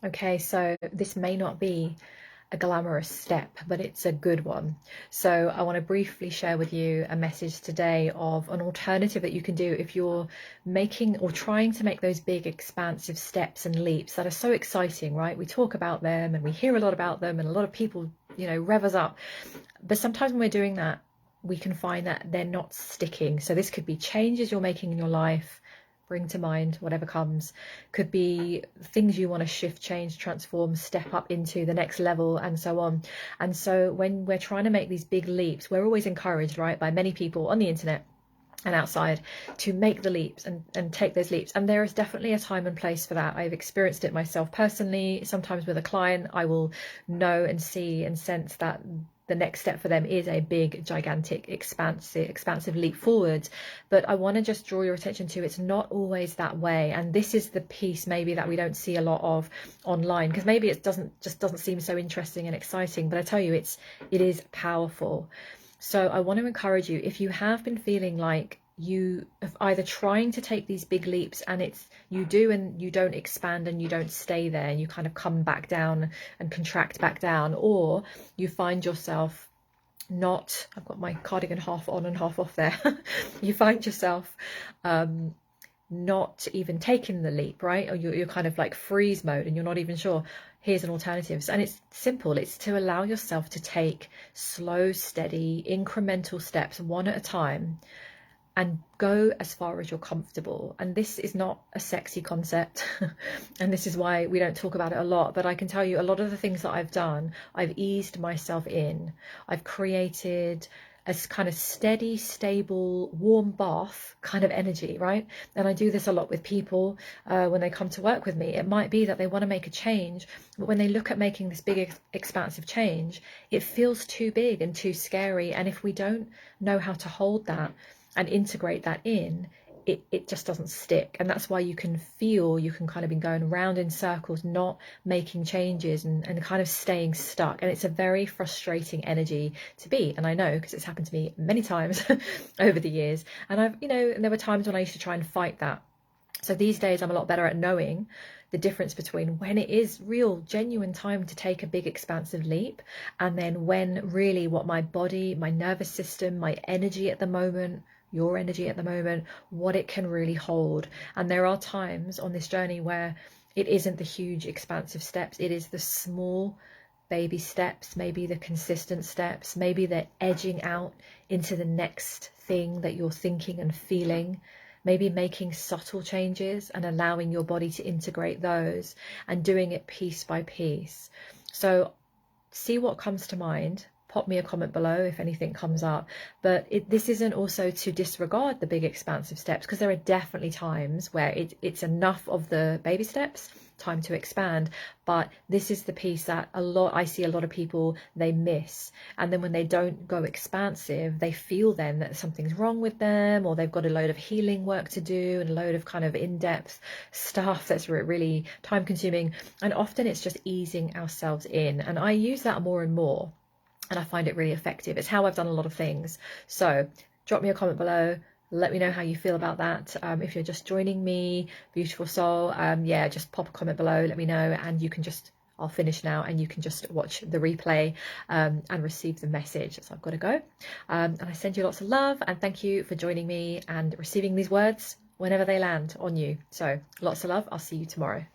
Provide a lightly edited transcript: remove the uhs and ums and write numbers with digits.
Okay, so this may not be a glamorous step, but it's a good one. So I want to briefly share with you a message today of an alternative that you can do if you're making or trying to make those big expansive steps and leaps that are so exciting, right? We talk about them and we hear a lot about them and a lot of people, rev us up. But sometimes when we're doing that, we can find that they're not sticking. So this could be changes you're making in your life, bring to mind whatever comes, could be things you want to shift, change, transform, step up into the next level, and so on. And so when we're trying to make these big leaps, we're always encouraged, right, by many people on the internet and outside to make the leaps and take those leaps. And there is definitely a time and place for that. I've experienced it myself personally. Sometimes with a client, I will know and see and sense that the next step for them is a big, gigantic, expansive leap forward. But I want to just draw your attention to it's not always that way. And this is the piece maybe that we don't see a lot of online, because maybe it doesn't seem so interesting and exciting. But I tell you, it is powerful. So I want to encourage you, if you have been feeling like you are either trying to take these big leaps and it's you do and you don't expand and you don't stay there and you kind of come back down and contract back down, or you find yourself not, I've got my cardigan half on and half off there, you find yourself not even taking the leap, right? Or you're kind of like freeze mode and you're not even sure. Here's an alternative. And it's simple. It's to allow yourself to take slow, steady, incremental steps one at a time and go as far as you're comfortable. And this is not a sexy concept. And this is why we don't talk about it a lot. But I can tell you a lot of the things that I've done, I've eased myself in. I've created a kind of steady, stable, warm bath kind of energy, right? And I do this a lot with people when they come to work with me. It might be that they want to make a change, but when they look at making this big, expansive change, it feels too big and too scary. And if we don't know how to hold that and integrate that in, it just doesn't stick. And that's why you can kind of be going round in circles, not making changes and kind of staying stuck. And it's a very frustrating energy to be. And I know because it's happened to me many times over the years. And and there were times when I used to try and fight that. So these days I'm a lot better at knowing the difference between when it is real, genuine time to take a big, expansive leap, and then when really what my body, my nervous system, my energy at the moment, your energy at the moment, what it can really hold. And there are times on this journey where it isn't the huge, expansive steps, it is the small, baby steps, maybe the consistent steps, maybe the edging out into the next thing that you're thinking and feeling, maybe making subtle changes and allowing your body to integrate those and doing it piece by piece. So see what comes to mind. Pop me a comment below if anything comes up. But this isn't also to disregard the big expansive steps, because there are definitely times where it's enough of the baby steps, time to expand. But this is the piece that I see a lot of people, they miss. And then when they don't go expansive, they feel then that something's wrong with them, or they've got a load of healing work to do and a load of kind of in-depth stuff that's really time consuming. And often it's just easing ourselves in. And I use that more and more, and I find it really effective. It's how I've done a lot of things. So drop me a comment below. Let me know how you feel about that. If you're just joining me, beautiful soul, yeah, just pop a comment below, let me know, and I'll finish now and you can just watch the replay and receive the message. So I've got to go. And I send you lots of love and thank you for joining me and receiving these words whenever they land on you. So lots of love. I'll see you tomorrow.